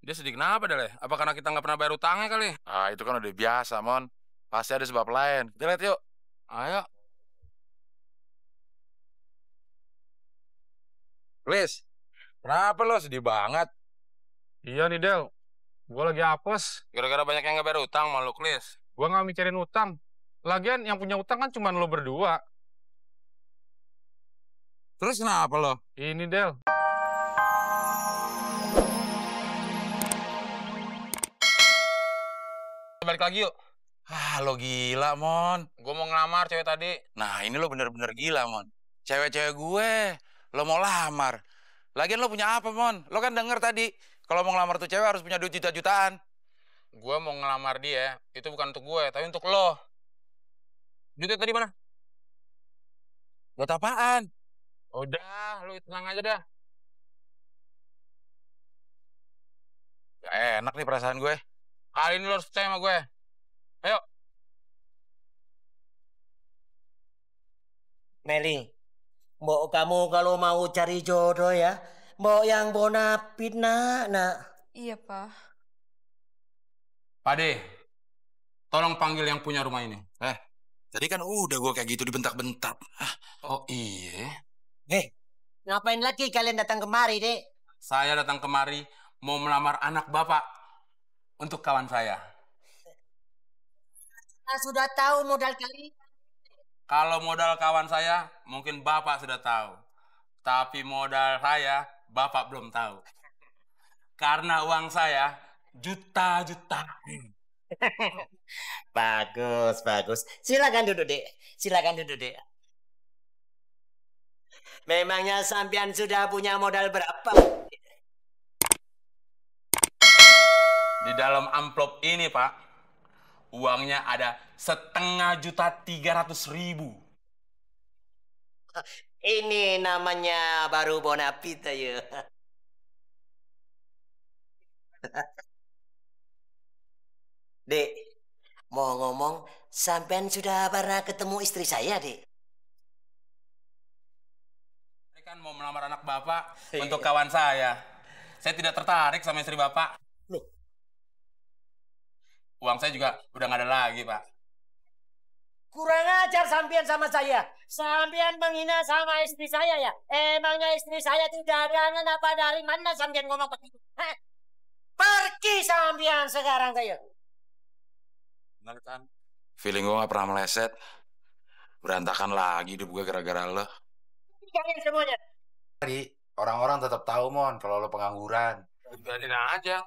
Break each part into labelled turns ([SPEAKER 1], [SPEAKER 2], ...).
[SPEAKER 1] Dia sedih kenapa, Del? Apa karena kita nggak pernah bayar utangnya kali?
[SPEAKER 2] Ah, itu kan udah biasa, Mon. Pasti ada sebab lain. Kita lihat yuk.
[SPEAKER 1] Ayo.
[SPEAKER 2] Klis, kenapa lo sedih banget?
[SPEAKER 3] Iya nih Del, gue lagi apes.
[SPEAKER 1] Gara-gara banyak yang nggak bayar utang, malu, Klis.
[SPEAKER 3] Gue nggak mikirin utang. Lagian yang punya utang kan cuma lo berdua.
[SPEAKER 2] Terus kenapa lo?
[SPEAKER 3] Ini Del.
[SPEAKER 1] Balik lagi yuk.
[SPEAKER 2] Ah, lo gila, Mon.
[SPEAKER 1] Gue mau ngelamar cewek tadi.
[SPEAKER 2] Nah, ini lo bener-bener gila, Mon. Cewek-cewek gue, lo mau lamar. Lagian lo punya apa, Mon? Lo kan denger tadi, kalau mau ngelamar tuh cewek harus punya duit juta-jutaan.
[SPEAKER 1] Gue mau ngelamar dia, itu bukan untuk gue, tapi untuk lo. Duitnya tadi mana?
[SPEAKER 2] Buat apaan?
[SPEAKER 1] Udah, lu tenang aja dah.
[SPEAKER 2] Gak enak nih perasaan gue.
[SPEAKER 1] Kali ini lo harus percaya sama gue. Ayo.
[SPEAKER 4] Meli, mbok kamu kalau mau cari jodoh ya, mbok yang bonafit nak.
[SPEAKER 5] Iya, Pak.
[SPEAKER 1] Pade, tolong panggil yang punya rumah ini.
[SPEAKER 2] Tadi kan udah gue kayak gitu dibentak-bentak.
[SPEAKER 1] Oh iya.
[SPEAKER 4] Ngapain lagi kalian datang kemari, Dek?
[SPEAKER 1] Saya datang kemari mau melamar anak bapak untuk kawan saya.
[SPEAKER 4] Saya sudah tahu modal kalian.
[SPEAKER 1] Kalau modal kawan saya, mungkin bapak sudah tahu. Tapi modal saya, bapak belum tahu. Karena uang saya juta-juta.
[SPEAKER 4] Bagus. Silakan duduk, Dek. Memangnya sampean sudah punya modal berapa?
[SPEAKER 1] Di dalam amplop ini, Pak, uangnya ada 500.300.000.
[SPEAKER 4] Ini namanya baru bonafit ya. Dek, mau ngomong, sampean sudah pernah ketemu istri saya, Dek?
[SPEAKER 1] Ini kan mau melamar anak bapak untuk kawan saya. Saya tidak tertarik sama istri bapak.
[SPEAKER 4] Nih.
[SPEAKER 1] Uang saya juga udah nggak ada lagi, Pak.
[SPEAKER 4] Kurang ajar sampean sama saya. Sampean menghina sama istri saya ya. Emangnya istri saya tidak ada anak apa dari mana sampean ngomong begitu? Hah? Pergi sampean sekarang saya.
[SPEAKER 2] Bener kan? Feeling gue gak pernah meleset. Berantakan lagi hidup gue gara-gara lo.
[SPEAKER 4] Kalian semuanya.
[SPEAKER 2] Tadi orang-orang tetap tahu, Mon, kalau lo pengangguran.
[SPEAKER 1] Biarin aja.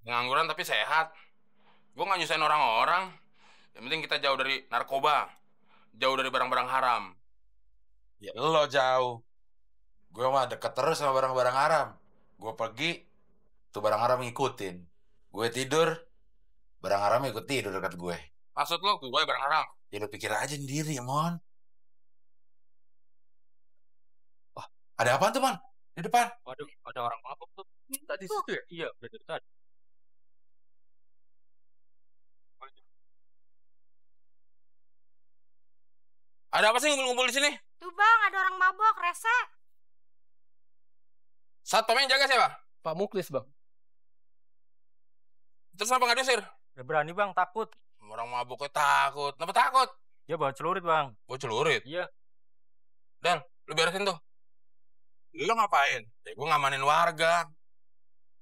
[SPEAKER 1] Ngangguran tapi sehat. Gue nggak nyusahin orang-orang. Yang penting kita jauh dari narkoba. Jauh dari barang-barang haram.
[SPEAKER 2] Ya lo jauh. Gue mah deket terus sama barang-barang haram. Gue pergi, tuh barang haram ngikutin. Gue tidur, barang haram ikut tidur dekat gue.
[SPEAKER 1] Maksud lo, gue barang haram?
[SPEAKER 2] Ya lo pikir aja sendiri, Mon. Wah, ada apaan tuh, Mon? Di depan.
[SPEAKER 3] Waduh, ada orang mabuk tuh. Tadi situ ya? Iya, udah dari tadi.
[SPEAKER 1] Ada apa sih ngumpul-ngumpul di sini?
[SPEAKER 5] Tuh bang, ada orang mabok, rese.
[SPEAKER 1] Satpam yang jaga siapa?
[SPEAKER 3] Pak Muklis bang.
[SPEAKER 1] Terus apa nggak diusir?
[SPEAKER 3] Udah berani bang, takut.
[SPEAKER 1] Orang mabuknya takut. Kenapa takut?
[SPEAKER 3] Ya bawa celurit bang.
[SPEAKER 1] Gue celurit.
[SPEAKER 3] Iya.
[SPEAKER 1] Dan, lu beresin tuh.
[SPEAKER 2] Lo ngapain?
[SPEAKER 1] Ya, gue ngamanin warga.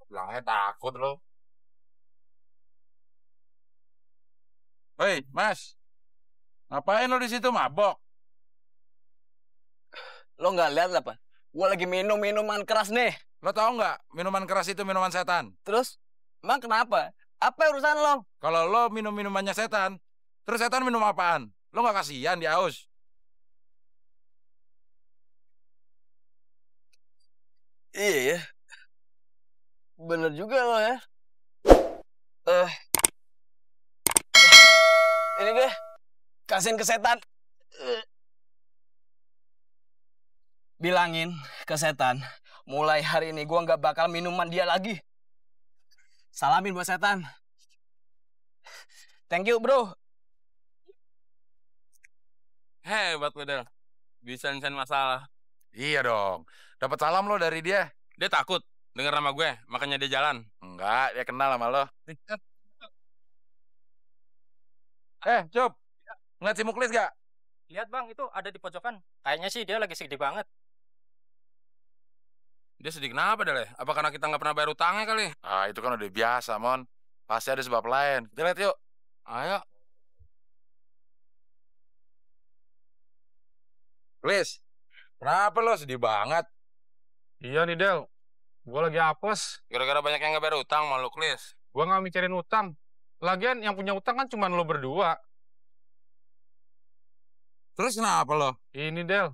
[SPEAKER 1] Bilangnya takut lo.
[SPEAKER 2] Hei, Mas. Ngapain lo di situ mabok?
[SPEAKER 6] Lo nggak lihat apa? Gue lagi minum minuman keras nih.
[SPEAKER 2] Lo tahu nggak minuman keras itu minuman setan?
[SPEAKER 6] Terus, emang kenapa? Apa urusan lo?
[SPEAKER 2] Kalau lo minum minumannya setan, terus setan minum apaan? Lo nggak kasihan dia haus?
[SPEAKER 6] Iya ya. Bener juga lo ya. Ini deh. Kasihin ke setan. Bilangin ke setan, mulai hari ini gue nggak bakal minuman dia lagi. Salamin buat setan. Thank you bro.
[SPEAKER 1] Hebat lo, Del. Bisa nyelesain masalah.
[SPEAKER 2] Iya dong. Dapat salam lo dari dia.
[SPEAKER 1] Dia takut. Dengar nama gue, makanya dia jalan.
[SPEAKER 2] Enggak, dia kenal sama lo. Cop. Ngeliat si Muklis gak?
[SPEAKER 7] Lihat bang, itu ada di pojokan. Kayaknya sih dia lagi sedih banget.
[SPEAKER 1] Dia sedih kenapa, Del? Apa karena kita nggak pernah bayar utangnya kali?
[SPEAKER 2] Ah, itu kan udah biasa, Mon. Pasti ada sebab lain. Kita lihat yuk.
[SPEAKER 1] Ayo.
[SPEAKER 2] Muklis, kenapa lo sedih banget?
[SPEAKER 3] Iya nih, Del. Gue lagi apes.
[SPEAKER 1] Gara-gara banyak yang nggak bayar utang, malu, Klis.
[SPEAKER 3] Gue nggak mikirin utang. Lagian yang punya utang kan cuma lo berdua.
[SPEAKER 2] Terus kenapa lo?
[SPEAKER 3] Ini, Del.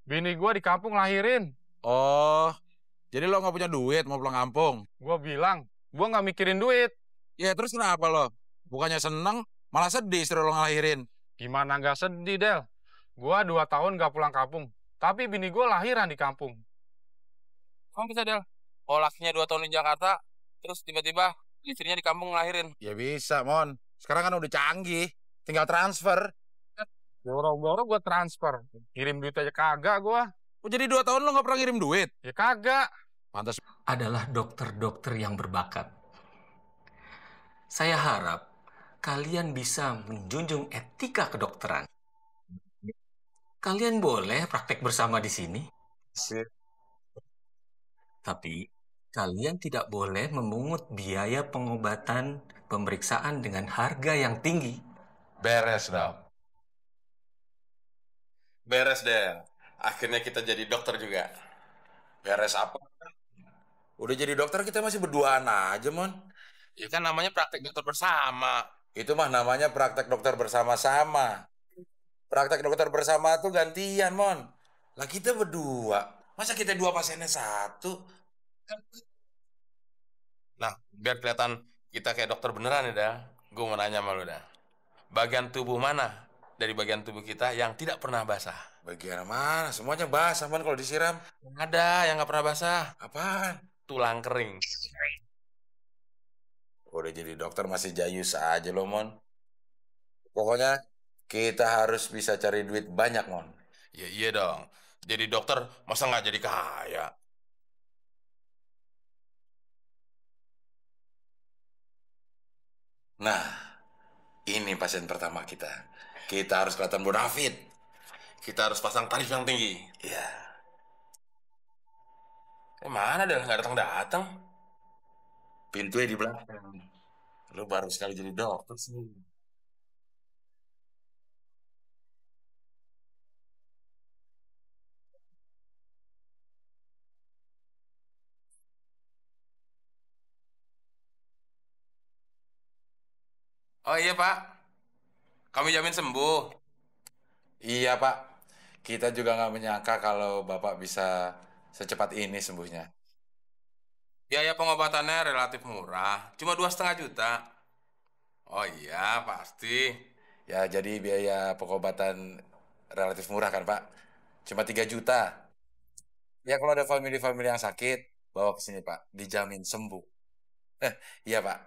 [SPEAKER 3] Bini gue di kampung lahirin.
[SPEAKER 2] Oh, jadi lo nggak punya duit mau pulang kampung?
[SPEAKER 3] Gue bilang, gue nggak mikirin duit.
[SPEAKER 2] Ya terus kenapa lo? Bukannya seneng, malah sedih istri lo ngelahirin.
[SPEAKER 3] Gimana nggak sedih, Del? Gue 2 tahun nggak pulang kampung. Tapi bini gue lahiran di kampung.
[SPEAKER 1] Kamu bisa, Del? Oh, lakinya 2 tahun di Jakarta, terus tiba-tiba istrinya di kampung ngelahirin.
[SPEAKER 2] Ya bisa, Mon. Sekarang kan udah canggih. Tinggal transfer.
[SPEAKER 3] Boro-boro gue transfer. Kirim duit aja kagak gue.
[SPEAKER 2] Oh, jadi 2 tahun lo nggak pernah ngirim duit?
[SPEAKER 3] Ya kagak.
[SPEAKER 2] Pantas.
[SPEAKER 8] Adalah dokter-dokter yang berbakat. Saya harap kalian bisa menjunjung etika kedokteran. Kalian boleh praktek bersama di sini. Tapi kalian tidak boleh memungut biaya pengobatan pemeriksaan dengan harga yang tinggi.
[SPEAKER 2] Beres, dong.
[SPEAKER 1] Beres, Del. Akhirnya kita jadi dokter juga.
[SPEAKER 2] Beres apa? Udah jadi dokter kita masih berduaan aja, Mon.
[SPEAKER 1] Ya kan namanya praktek dokter bersama.
[SPEAKER 2] Itu mah namanya praktek dokter bersama-sama. Praktek dokter bersama tuh gantian, Mon. Lah kita berdua. Masa kita 2 pasiennya 1?
[SPEAKER 1] Nah, biar kelihatan kita kayak dokter beneran ya, Del. Gue mau nanya sama lu, dah. Bagian tubuh mana dari bagian tubuh kita yang tidak pernah basah?
[SPEAKER 2] Bagian mana? Semuanya basah, Mon, kalau disiram.
[SPEAKER 1] Ada yang nggak pernah basah.
[SPEAKER 2] Apaan?
[SPEAKER 1] Tulang kering.
[SPEAKER 2] Udah jadi dokter masih jayus aja lo, Mon. Pokoknya kita harus bisa cari duit banyak, Mon.
[SPEAKER 1] Ya iya dong. Jadi dokter masa nggak jadi kaya?
[SPEAKER 2] Nah, ini pasien pertama kita. Kita harus kelihatan bonafit.
[SPEAKER 1] Kita harus pasang tarif yang tinggi.
[SPEAKER 2] Iya.
[SPEAKER 1] Mana Del? Nggak datang-datang.
[SPEAKER 2] Pintunya di belakang. Lu baru sekali jadi dokter sih.
[SPEAKER 1] Oh iya Pak. Kami jamin sembuh.
[SPEAKER 2] Iya, Pak. Kita juga nggak menyangka kalau Bapak bisa secepat ini sembuhnya.
[SPEAKER 1] Biaya pengobatannya relatif murah. Cuma 2,5 juta. Oh iya, pasti.
[SPEAKER 2] Ya, jadi biaya pengobatan relatif murah kan, Pak? Cuma 3 juta. Ya, kalau ada famili-famili yang sakit, bawa ke sini, Pak. Dijamin sembuh. Iya, Pak.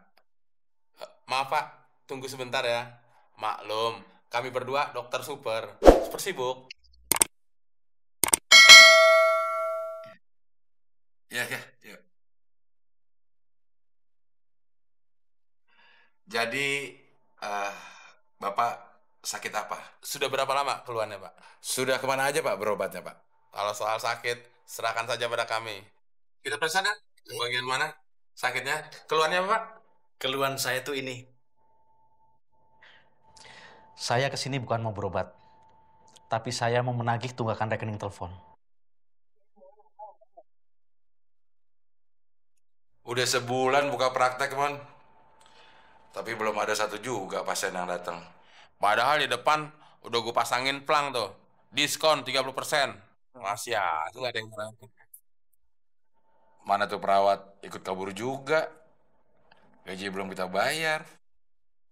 [SPEAKER 1] Maaf Pak, tunggu sebentar ya. Maklum, kami berdua dokter super sibuk.
[SPEAKER 2] Iya, iya, iya. Jadi, Bapak sakit apa?
[SPEAKER 1] Sudah berapa lama keluhannya Pak?
[SPEAKER 2] Sudah kemana aja, Pak, berobatnya, Pak?
[SPEAKER 1] Kalau soal sakit, serahkan saja pada kami. Kita periksa kan? Bagian mana sakitnya? Keluhannya apa Pak?
[SPEAKER 9] Keluhan saya tuh ini. Saya kesini bukan mau berobat, tapi saya mau menagih tunggakan rekening telepon.
[SPEAKER 2] Udah sebulan buka praktek, Mon. Tapi belum ada satu juga pasien yang datang.
[SPEAKER 1] Padahal di depan udah gue pasangin plang tuh. Diskon 30%. Masih aja nggak ada yang berangkat.
[SPEAKER 2] Mana tuh perawat ikut kabur juga. Gaji belum kita bayar.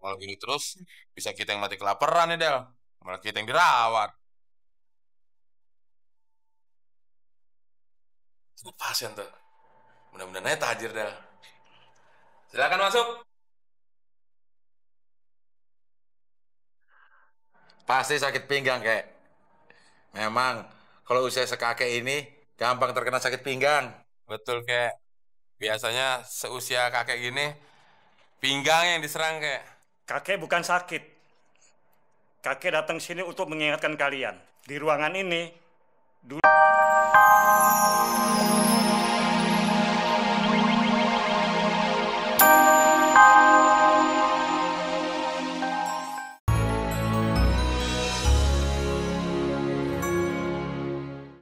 [SPEAKER 1] Kalau gini terus, bisa kita yang mati kelaparan nih, Del. Malah kita yang dirawat. Pasien tuh. Mudah-mudahan aja tajir, Del. Silakan masuk.
[SPEAKER 2] Pasti sakit pinggang, kek. Memang, kalau usia sekakek ini, gampang terkena sakit pinggang.
[SPEAKER 1] Betul, Kek. Biasanya seusia kakek gini, pinggang yang diserang kayak.
[SPEAKER 10] Kakek bukan sakit. Kakek datang sini untuk mengingatkan kalian. Di ruangan ini, dulu...